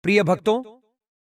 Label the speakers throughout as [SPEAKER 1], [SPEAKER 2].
[SPEAKER 1] प्रिय भक्तों,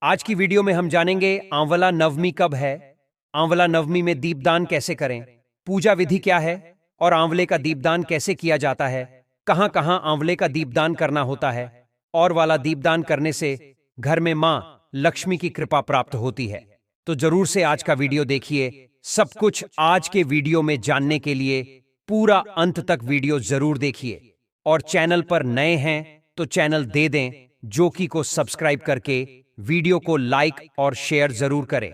[SPEAKER 1] आज की वीडियो में हम जानेंगे आंवला नवमी कब है, आंवला नवमी में दीपदान कैसे करें, पूजा विधि क्या है और आंवले का दीपदान कैसे किया जाता है, कहां कहां आंवले का दीपदान करना होता है और वाला दीपदान करने से घर में मां लक्ष्मी की कृपा प्राप्त होती है। तो जरूर से आज का वीडियो देखिए। सब कुछ आज के वीडियो में जानने के लिए पूरा अंत तक वीडियो जरूर देखिए और चैनल पर नए हैं तो चैनल दे दें जोकी को सब्सक्राइब करके वीडियो को लाइक और शेयर जरूर करें।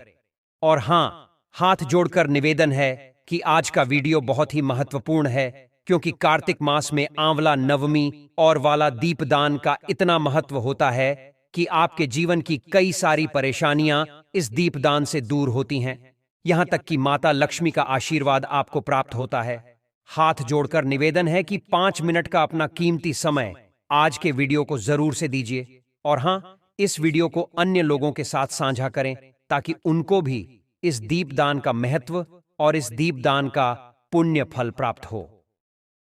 [SPEAKER 1] और हां, हाथ जोड़कर निवेदन है कि आज का वीडियो बहुत ही महत्वपूर्ण है क्योंकि कार्तिक मास में आंवला नवमी और वाला दीपदान का इतना महत्व होता है कि आपके जीवन की कई सारी परेशानियां इस दीपदान से दूर होती हैं, यहां तक कि माता लक्ष्मी का आशीर्वाद आपको प्राप्त होता है। हाथ जोड़कर निवेदन है कि 5 मिनट का अपना कीमती समय आज के वीडियो को जरूर से दीजिए और हां, इस वीडियो को अन्य लोगों के साथ साझा करें ताकि उनको भी इस दीपदान का महत्व और इस दीपदान का पुण्य फल प्राप्त हो।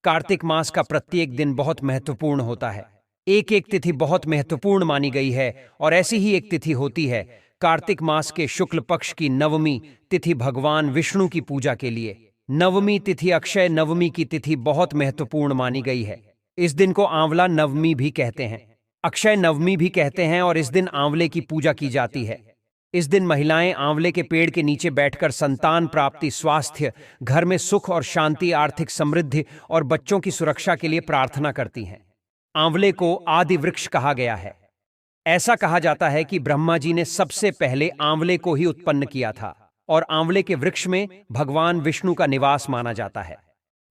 [SPEAKER 1] कार्तिक मास का प्रत्येक दिन बहुत महत्वपूर्ण होता है। एक एक तिथि बहुत महत्वपूर्ण मानी गई है और ऐसी ही एक तिथि होती है कार्तिक मास के शुक्ल पक्ष की नवमी तिथि भगवान विष्णु की पूजा के लिए। नवमी तिथि अक्षय नवमी की तिथि बहुत महत्वपूर्ण मानी गई है। इस दिन को आंवला नवमी भी कहते हैं, अक्षय नवमी भी कहते हैं और इस दिन आंवले की पूजा की जाती है। इस दिन महिलाएं आंवले के पेड़ के नीचे बैठकर संतान प्राप्ति, स्वास्थ्य, घर में सुख और शांति, आर्थिक समृद्धि और बच्चों की सुरक्षा के लिए प्रार्थना करती हैं। आंवले को आदि वृक्ष कहा गया है। ऐसा कहा जाता है कि ब्रह्मा जी ने सबसे पहले आंवले को ही उत्पन्न किया था और आंवले के वृक्ष में भगवान विष्णु का निवास माना जाता है।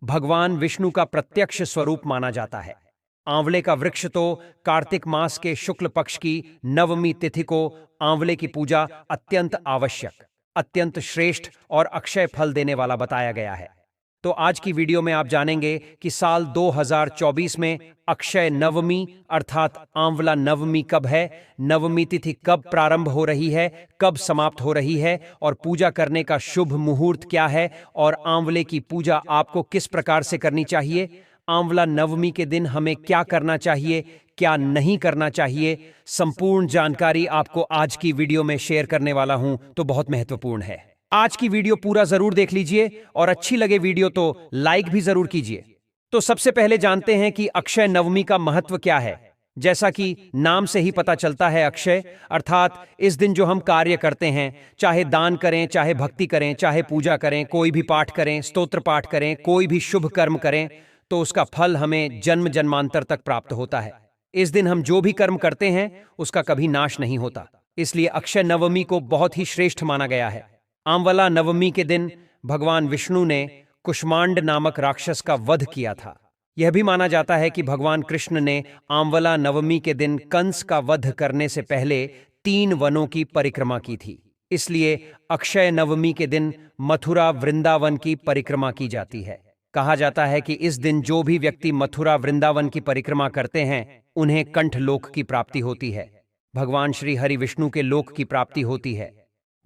[SPEAKER 1] भगवान विष्णु का प्रत्यक्ष स्वरूप माना जाता है। आंवले का वृक्ष तो कार्तिक मास के शुक्ल पक्ष की नवमी तिथि को आंवले की पूजा अत्यंत आवश्यक, अत्यंत श्रेष्ठ और अक्षय फल देने वाला बताया गया है। तो आज की वीडियो में आप जानेंगे कि साल 2024 में अक्षय नवमी अर्थात आंवला नवमी कब है, नवमी तिथि कब प्रारंभ हो रही है, कब समाप्त हो रही है और पूजा करने का शुभ मुहूर्त क्या है और आंवले की पूजा आपको किस प्रकार से करनी चाहिए। आंवला नवमी के दिन हमें क्या करना चाहिए, क्या नहीं करना चाहिए, संपूर्ण जानकारी आपको आज की वीडियो में शेयर करने वाला हूं, तो बहुत महत्वपूर्ण है। आज की वीडियो पूरा जरूर देख लीजिए और अच्छी लगे वीडियो तो लाइक भी जरूर कीजिए। तो सबसे पहले जानते हैं कि अक्षय नवमी का महत्व क्या है। जैसा कि नाम से ही पता चलता है, अक्षय अर्थात इस दिन जो हम कार्य करते हैं, चाहे दान करें, चाहे भक्ति करें, चाहे पूजा करें, कोई भी पाठ करें, स्तोत्र पाठ करें, कोई भी शुभ कर्म करें, तो उसका फल हमें जन्म जन्मांतर तक प्राप्त होता है। इस दिन हम जो भी कर्म करते हैं उसका कभी नाश नहीं होता, इसलिए अक्षय नवमी को बहुत ही श्रेष्ठ माना गया है। आंवला नवमी के दिन भगवान विष्णु ने कुष्मांड नामक राक्षस का वध किया था। यह भी माना जाता है कि भगवान कृष्ण ने आंवला नवमी के दिन कंस का वध करने से पहले 3 वनों की परिक्रमा की थी। इसलिए अक्षय नवमी के दिन मथुरा वृंदावन की परिक्रमा की जाती है। कहा जाता है कि इस दिन जो भी व्यक्ति मथुरा वृंदावन की परिक्रमा करते हैं उन्हें कंठ लोक की प्राप्ति होती है, भगवान श्री हरि विष्णु के लोक की प्राप्ति होती है।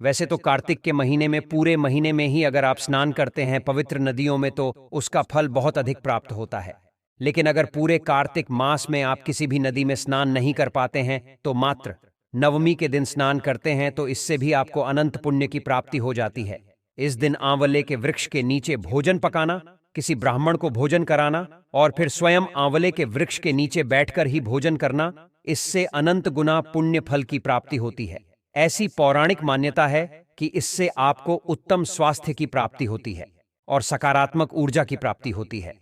[SPEAKER 1] वैसे तो कार्तिक के महीने में, पूरे महीने में ही अगर आप स्नान करते हैं पवित्र नदियों में तो उसका फल बहुत अधिक प्राप्त होता है। लेकिन अगर पूरे कार्तिक मास में आप किसी भी नदी में स्नान नहीं कर पाते हैं तो मात्र नवमी के दिन स्नान करते हैं तो इससे भी आपको अनंत पुण्य की प्राप्ति हो जाती है। इस दिन आंवले के वृक्ष के नीचे भोजन पकाना, किसी ब्राह्मण को भोजन कराना और फिर स्वयं आंवले के वृक्ष के नीचे बैठकर ही भोजन करना, इससे अनंत गुना पुण्य फल की प्राप्ति होती है। ऐसी पौराणिक मान्यता है कि इससे आपको उत्तम स्वास्थ्य की प्राप्ति होती है और सकारात्मक ऊर्जा की प्राप्ति होती है।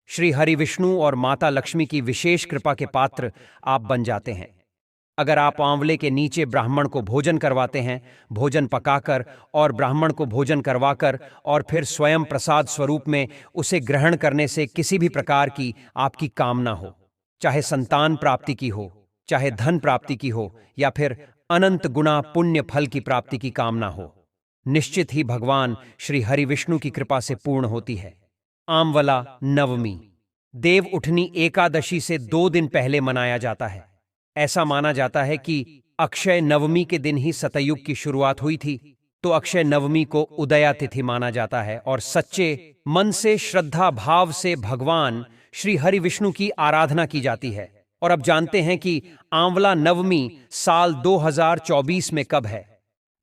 [SPEAKER 1] श्री हरि विष्णु और माता लक्ष्मी की विशेष कृपा के पात्र आप बन जाते हैं अगर आप आंवले के नीचे ब्राह्मण को भोजन करवाते हैं, भोजन पकाकर और ब्राह्मण को भोजन करवाकर और फिर स्वयं प्रसाद स्वरूप में उसे ग्रहण करने से किसी भी प्रकार की आपकी कामना हो, चाहे संतान प्राप्ति की हो, चाहे धन प्राप्ति की हो या फिर अनंत गुना पुण्य फल की प्राप्ति की कामना हो, निश्चित ही भगवान श्री हरि विष्णु की कृपा से पूर्ण होती है। आंवला नवमी देव उठनी एकादशी से 2 दिन पहले मनाया जाता है। ऐसा माना जाता है कि अक्षय नवमी के दिन ही सतयुग की शुरुआत हुई थी, तो अक्षय नवमी को उदया तिथि माना जाता है और सच्चे मन से श्रद्धा भाव से भगवान श्री हरि विष्णु की आराधना की जाती है। और अब जानते हैं कि आंवला नवमी साल 2024 में कब है।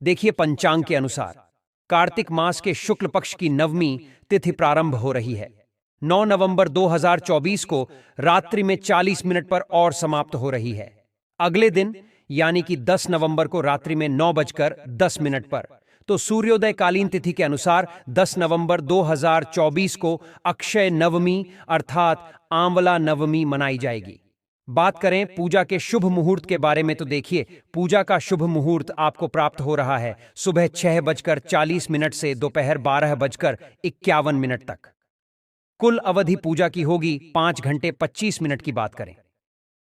[SPEAKER 1] देखिए पंचांग के अनुसार कार्तिक मास के शुक्ल पक्ष की नवमी तिथि प्रारंभ हो रही है। 9 नवंबर 2024 को रात्रि में 40 मिनट पर और समाप्त हो रही है। अगले दिन यानी कि 10 नवंबर को रात्रि में 9:10 पर तो सूर्योदय कालीन तिथि के अनुसार 10 नवंबर 2024 को अक्षय नवमी अर्थात आंवला नवमी मनाई जाएगी। बात करें पूजा के शुभ मुहूर्त के बारे में तो देखिए पूजा का शुभ मुहूर्त आपको प्राप्त हो रहा है सुबह 6:40 से दोपहर 12:51 तक। कुल अवधि पूजा की होगी 5 घंटे 25 मिनट की बात करें।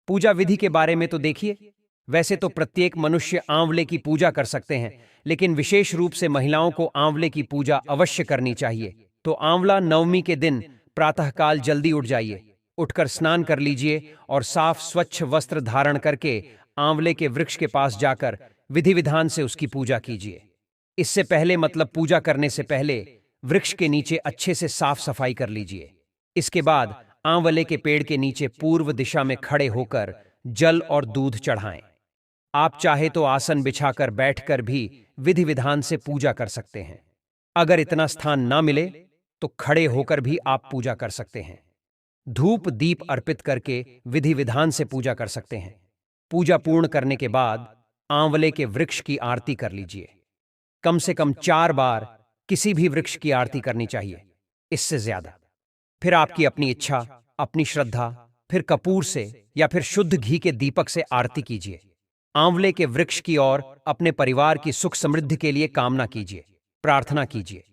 [SPEAKER 1] पूजा विधि के बारे में तो देखिए वैसे तो प्रत्येक मनुष्य आंवले की पूजा कर सकते हैं, लेकिन विशेष रूप से महिलाओं को आंवले की पूजा अवश्य करनी चाहिए। तो आंवला नवमी के दिन प्रातःकाल जल्दी उठ जाइए, उठकर स्नान कर लीजिए और साफ स्वच्छ वस्त्र धारण करके आंवले के वृक्ष के पास जाकर विधि विधान से उसकी पूजा कीजिए। इससे पहले मतलब पूजा करने से पहले वृक्ष के नीचे अच्छे से साफ सफाई कर लीजिए। इसके बाद आंवले के पेड़ के नीचे पूर्व दिशा में खड़े होकर जल और दूध चढ़ाएं। आप चाहे तो आसन बिछाकर बैठकर भी विधि विधान से पूजा कर सकते हैं। अगर इतना स्थान ना मिले तो खड़े होकर भी आप पूजा कर सकते हैं। धूप दीप अर्पित करके विधि विधान से पूजा कर सकते हैं। पूजा पूर्ण करने के बाद आंवले के वृक्ष की आरती कर लीजिए। कम से कम 4 बार किसी भी वृक्ष की आरती करनी चाहिए, इससे ज्यादा। फिर आपकी अपनी इच्छा, अपनी श्रद्धा, फिर कपूर से या फिर शुद्ध घी के दीपक से आरती कीजिए। आंवले के वृक्ष की ओर अपने परिवार की सुख समृद्धि के लिए कामना कीजिए, प्रार्थना कीजिए।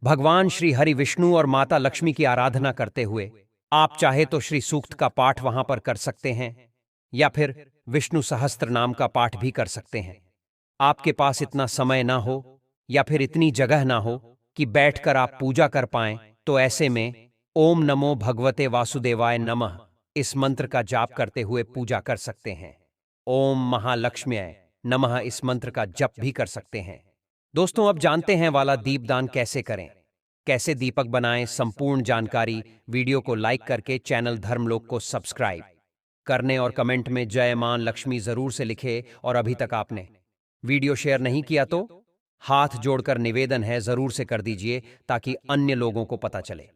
[SPEAKER 1] भगवान श्री हरि विष्णु और माता लक्ष्मी की आराधना करते हुए आप चाहे तो श्री सूक्त का पाठ वहां पर कर सकते हैं या फिर विष्णु सहस्त्र नाम का पाठ भी कर सकते हैं। आपके पास इतना समय ना हो या फिर इतनी जगह ना हो कि बैठकर आप पूजा कर पाएं, तो ऐसे में ओम नमो भगवते वासुदेवाय नमः इस मंत्र का जाप करते हुए पूजा कर सकते हैं। ओम महालक्ष्म्याय नमः इस मंत्र का जप भी कर सकते हैं। दोस्तों अब जानते हैं वाला दीपदान कैसे करें, कैसे दीपक बनाएं। संपूर्ण जानकारी वीडियो को लाइक करके चैनल धर्मलोक को सब्सक्राइब करने और कमेंट में जय मां लक्ष्मी जरूर से लिखे। और अभी तक आपने वीडियो शेयर नहीं किया तो हाथ जोड़कर निवेदन है जरूर से कर दीजिए ताकि अन्य लोगों को पता चले।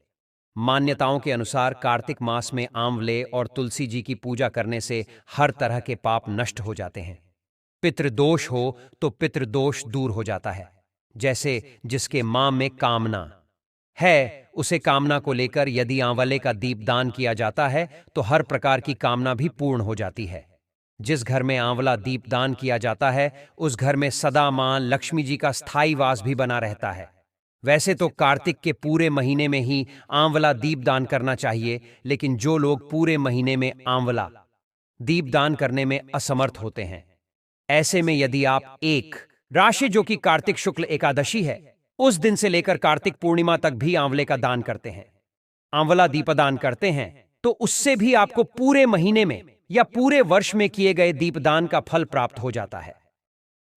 [SPEAKER 1] मान्यताओं के अनुसार कार्तिक मास में आंवले और तुलसी जी की पूजा करने से हर तरह के पाप नष्ट हो जाते हैं। पितृदोष हो तो पितृदोष दूर हो जाता है। जैसे जिसके मां में कामना है उसे कामना को लेकर यदि आंवले का दीपदान किया जाता है तो हर प्रकार की कामना भी पूर्ण हो जाती है। जिस घर में आंवला दीपदान किया जाता है उस घर में सदा मां लक्ष्मी जी का स्थायी वास भी बना रहता है। वैसे तो कार्तिक के पूरे महीने में ही आंवला दीपदान करना चाहिए, लेकिन जो लोग पूरे महीने में आंवला दीपदान करने में असमर्थ होते हैं, ऐसे में यदि आप एक राशि जो कि कार्तिक शुक्ल एकादशी है उस दिन से लेकर कार्तिक पूर्णिमा तक भी आंवले का दान करते हैं, आंवला दीपदान करते हैं, तो उससे भी आपको पूरे महीने में या पूरे वर्ष में किए गए दीपदान का फल प्राप्त हो जाता है।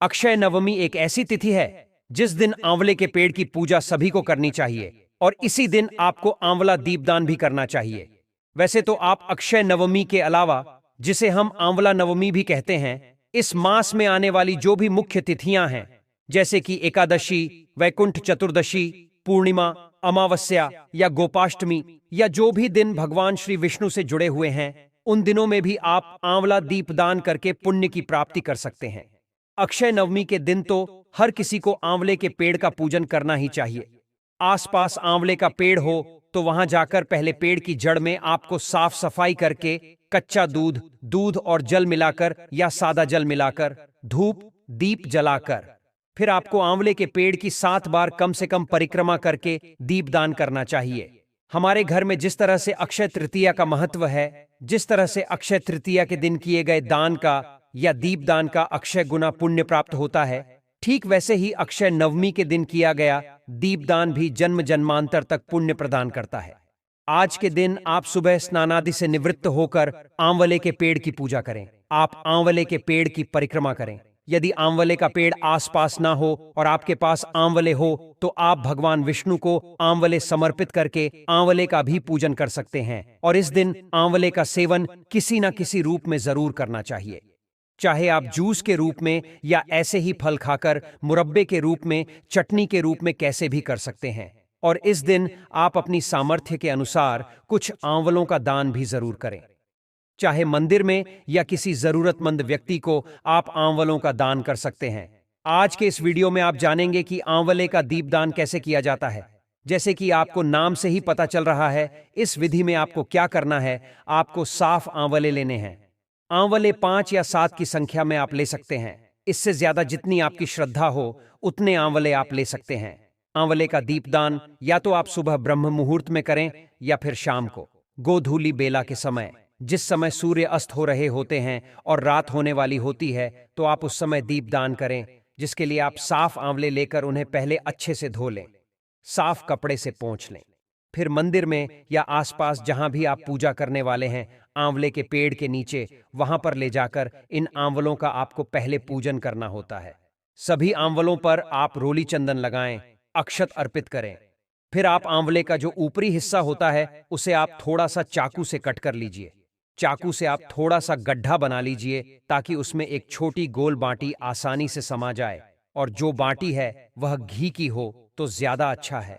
[SPEAKER 1] अक्षय नवमी एक ऐसी तिथि है जिस दिन आंवले के पेड़ की पूजा सभी को करनी चाहिए और इसी दिन आपको आंवला दीपदान भी करना चाहिए। वैसे तो आप अक्षय नवमी के अलावा, जिसे हम आंवला नवमी भी कहते हैं, इस मास में आने वाली जो भी मुख्य तिथियां हैं जैसे कि एकादशी, वैकुंठ चतुर्दशी, पूर्णिमा, अमावस्या या गोपाष्टमी या जो भी दिन भगवान श्री विष्णु से जुड़े हुए हैं, उन दिनों में भी आप आंवला दीपदान करके पुण्य की प्राप्ति कर सकते हैं। अक्षय नवमी के दिन तो हर किसी को आंवले के पेड़ का पूजन करना ही चाहिए। आसपास आंवले का पेड़ हो तो वहां जाकर पहले पेड़ की जड़ में आपको साफ सफाई करके कच्चा दूध, दूध और जल मिलाकर या सादा जल मिलाकर धूप दीप जलाकर फिर आपको आंवले के पेड़ की 7 बार कम से कम परिक्रमा करके दीपदान करना चाहिए। हमारे घर में जिस तरह से अक्षय तृतीया का महत्व है, जिस तरह से अक्षय तृतीया के दिन किए गए दान का या दीपदान का अक्षय गुना पुण्य प्राप्त होता है, ठीक वैसे ही अक्षय नवमी के दिन किया गया दीपदान भी जन्म जन्मांतर तक पुण्य प्रदान करता है। आज के दिन आप सुबह स्नानादि से निवृत्त होकर आंवले के पेड़ की पूजा करें। आप आंवले के पेड़ की परिक्रमा करें। यदि आंवले का पेड़ आसपास ना हो और आपके पास आंवले हो तो आप भगवान विष्णु को आंवले समर्पित करके आंवले का भी पूजन कर सकते हैं। और इस दिन आंवले का सेवन किसी न किसी रूप में जरूर करना चाहिए, चाहे आप जूस के रूप में या ऐसे ही फल खाकर मुरब्बे के रूप में, चटनी के रूप में कैसे भी कर सकते हैं। और इस दिन आप अपनी सामर्थ्य के अनुसार कुछ आंवलों का दान भी जरूर करें, चाहे मंदिर में या किसी जरूरतमंद व्यक्ति को आप आंवलों का दान कर सकते हैं। आज के इस वीडियो में आप जानेंगे कि आंवले का दीपदान कैसे किया जाता है। जैसे कि आपको नाम से ही पता चल रहा है, इस विधि में आपको क्या करना है, आपको साफ आंवले लेने हैं। आंवले 5 या 7 की संख्या में आप ले सकते हैं। इससे ज्यादा जितनी आपकी श्रद्धा हो उतने आंवले आप ले सकते हैं। आंवले का दीपदान या तो आप सुबह ब्रह्म मुहूर्त में करें या फिर शाम को गोधूली बेला के समय, जिस समय सूर्य अस्त हो रहे होते हैं और रात होने वाली होती है, तो आप उस समय दीपदान करें, जिसके लिए आप साफ आंवले लेकर उन्हें पहले अच्छे से धो लें, साफ कपड़े से पोंछ लें। फिर मंदिर में या आसपास जहां भी आप पूजा करने वाले हैं, आंवले के पेड़ के नीचे वहां पर ले जाकर इन आंवलों का आपको पहले पूजन करना होता है। सभी आंवलों पर आप रोली चंदन लगाएं, अक्षत अर्पित करें। फिर आप आंवले का जो ऊपरी हिस्सा होता है उसे आप थोड़ा सा चाकू से कट कर लीजिए। चाकू से आप थोड़ा सा गड्ढा बना लीजिए ताकि उसमें एक छोटी गोल बाटी आसानी से समा जाए। और जो बाटी है वह घी की हो तो ज्यादा अच्छा है।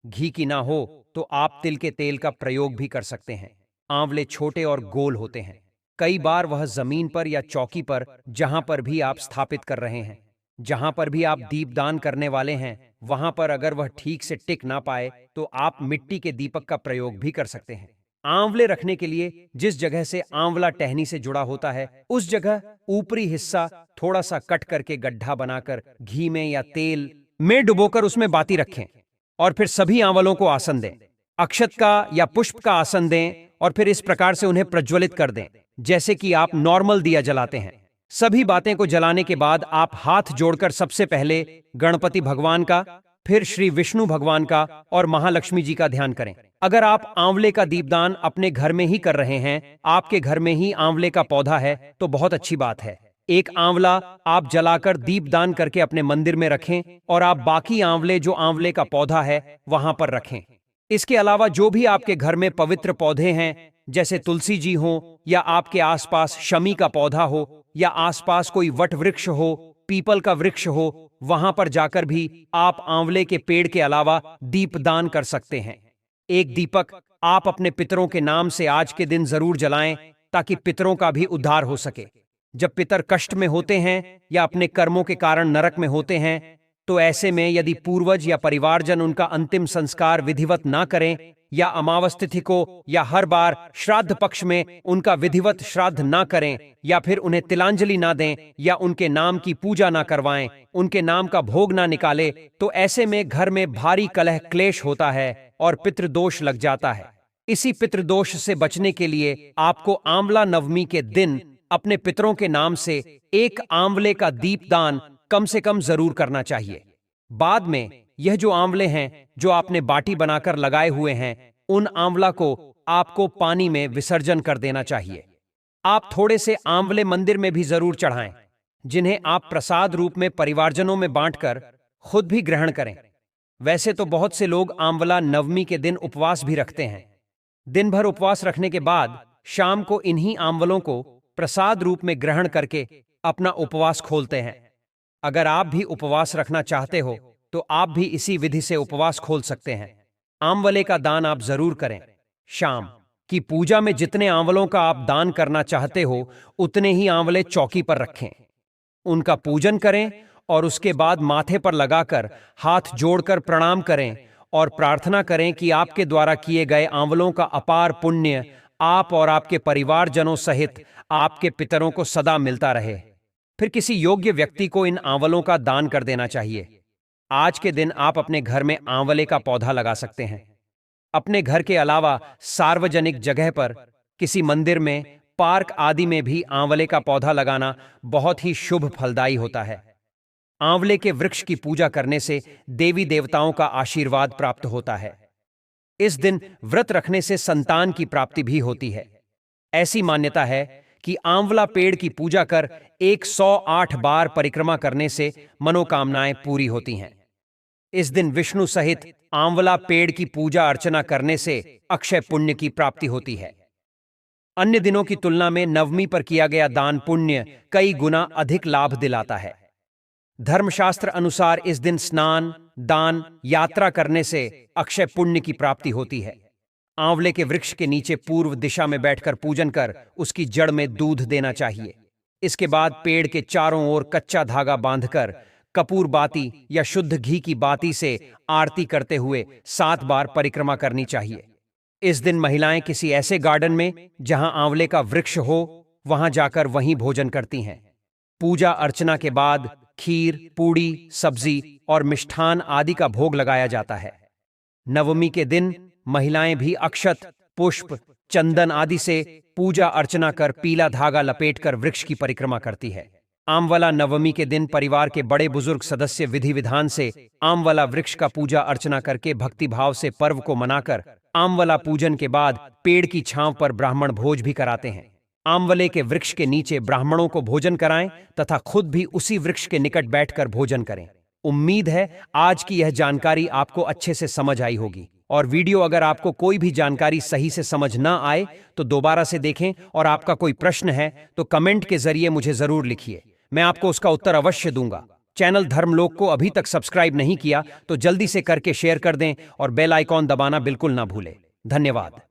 [SPEAKER 1] घी की ना हो तो आप तिल के तेल का प्रयोग भी कर सकते हैं। आंवले छोटे और गोल होते हैं। कई बार वह जमीन पर या चौकी पर, जहां पर भी आप स्थापित कर रहे हैं, जहां पर भी आप दीपदान करने वाले हैं, वहां पर अगर वह ठीक से टिक ना पाए तो आप मिट्टी के दीपक का प्रयोग भी कर सकते हैं। आंवले रखने के लिए जिस जगह से आंवला टहनी से जुड़ा होता है, उस जगह ऊपरी हिस्सा थोड़ा सा कट करके गड्ढा बनाकर घी में या तेल में डुबोकर उसमें बाती रखें और फिर सभी आंवलों को आसन दें। अक्षत का या पुष्प का आसन दें और फिर इस प्रकार से उन्हें प्रज्वलित कर दें जैसे कि आप नॉर्मल दिया जलाते हैं। सभी बातें को जलाने के बाद आप हाथ जोड़कर सबसे पहले गणपति भगवान का, फिर श्री विष्णु भगवान का और महालक्ष्मी जी का ध्यान करें। अगर आप आंवले का दीपदान अपने घर में ही कर रहे हैं, आपके घर में ही आंवले का पौधा है, तो बहुत अच्छी बात है। एक आंवला आप जलाकर दीपदान करके अपने मंदिर में रखें और आप बाकी आंवले जो आंवले का पौधा है वहां पर रखें। इसके अलावा जो भी आपके घर में पवित्र पौधे हैं, जैसे तुलसी जी हो या आपके आसपास शमी का पौधा हो या आसपास कोई वट वृक्ष हो, पीपल का वृक्ष हो, वहां पर जाकर भी आप आंवले के पेड़ के अलावा दीपदान कर सकते हैं। एक दीपक आप अपने पितरों के नाम से आज के दिन जरूर जलाएं ताकि पितरों का भी उद्धार हो सके। जब पितर कष्ट में होते हैं या अपने कर्मों के कारण नरक में होते हैं, तो ऐसे में यदि पूर्वज या परिवारजन उनका अंतिम संस्कार विधिवत ना करें या अमावस तिथि को या हर बार श्राद्ध पक्ष में उनका विधिवत श्राद्ध ना करें या फिर उन्हें तिलांजलि ना दें या उनके नाम की पूजा ना करवाएं, उनके नाम का भोग ना निकाले, तो ऐसे में घर में भारी कलह क्लेश होता है और पितृदोष लग जाता है। इसी पितृदोष से बचने के लिए आपको आंवला नवमी के दिन अपने पितरों के नाम से एक आंवले का दीपदान कम से कम जरूर करना चाहिए। बाद में यह जो आंवले हैं जो आपने बाटी बनाकर लगाए हुए हैं, उन आंवला को आपको पानी में विसर्जन कर देना चाहिए। आप थोड़े से आंवले मंदिर में भी जरूर चढ़ाएं, जिन्हें आप प्रसाद रूप में परिवारजनों में बांटकर खुद भी ग्रहण करें। वैसे तो बहुत से लोग आंवला नवमी के दिन उपवास भी रखते हैं। दिन भर उपवास रखने के बाद शाम को इन्हीं आंवलों को प्रसाद रूप में ग्रहण करके अपना उपवास खोलते हैं। अगर आप भी उपवास रखना चाहते हो तो आप भी इसी विधि से उपवास खोल सकते हैं। आंवले का दान आप जरूर करें। शाम की पूजा में जितने आंवलों का आप दान करना चाहते हो उतने ही आंवले चौकी पर रखें, उनका पूजन करें और उसके बाद माथे पर लगाकर हाथ जोड़कर प्रणाम करें और प्रार्थना करें कि आपके द्वारा किए गए आंवलों का अपार पुण्य आप और आपके परिवारजनों सहित आपके पितरों को सदा मिलता रहे। फिर किसी योग्य व्यक्ति को इन आंवलों का दान कर देना चाहिए। आज के दिन आप अपने घर में आंवले का पौधा लगा सकते हैं। अपने घर के अलावा सार्वजनिक जगह पर, किसी मंदिर में, पार्क आदि में भी आंवले का पौधा लगाना बहुत ही शुभ फलदायी होता है। आंवले के वृक्ष की पूजा करने से देवी देवताओं का आशीर्वाद प्राप्त होता है। इस दिन व्रत रखने से संतान की प्राप्ति भी होती है। ऐसी मान्यता है कि आंवला पेड़ की पूजा कर 108 बार परिक्रमा करने से मनोकामनाएं पूरी होती हैं। इस दिन विष्णु सहित आंवला पेड़ की पूजा अर्चना करने से अक्षय पुण्य की प्राप्ति होती है। अन्य दिनों की तुलना में नवमी पर किया गया दान पुण्य कई गुना अधिक लाभ दिलाता है। धर्मशास्त्र अनुसार इस दिन स्नान, दान, यात्रा करने से अक्षय पुण्य की प्राप्ति होती है। आंवले के वृक्ष के नीचे पूर्व दिशा में बैठकर पूजन कर उसकी जड़ में दूध देना चाहिए। इसके बाद पेड़ के चारों ओर कच्चा धागा बांधकर कपूर बाती या शुद्ध घी की बाती से आरती करते हुए 7 बार परिक्रमा करनी चाहिए। इस दिन महिलाएं किसी ऐसे गार्डन में जहां आंवले का वृक्ष हो वहां जाकर वहीं भोजन करती हैं। पूजा अर्चना के बाद खीर, पूड़ी, सब्जी और मिष्ठान आदि का भोग लगाया जाता है। नवमी के दिन महिलाएं भी अक्षत, पुष्प, चंदन आदि से पूजा अर्चना कर पीला धागा लपेटकर वृक्ष की परिक्रमा करती है। आमवला नवमी के दिन परिवार के बड़े बुजुर्ग सदस्य विधि विधान से आमवला वृक्ष का पूजा अर्चना करके भक्ति भाव से पर्व को मनाकर आमवला पूजन के बाद पेड़ की छांव पर ब्राह्मण भोज भी कराते हैं। आमवले के वृक्ष के नीचे ब्राह्मणों को भोजन कराएं तथा खुद भी उसी वृक्ष के निकट बैठकर भोजन करें। उम्मीद है आज की यह जानकारी आपको अच्छे से समझ आई होगी और वीडियो अगर आपको कोई भी जानकारी सही से समझ ना आए तो दोबारा से देखें और आपका कोई प्रश्न है तो कमेंट के जरिए मुझे जरूर लिखिए, मैं आपको उसका उत्तर अवश्य दूंगा। चैनल धर्मलोक को अभी तक सब्सक्राइब नहीं किया तो जल्दी से करके शेयर कर दें और बेल आइकॉन दबाना बिल्कुल ना भूलें। धन्यवाद।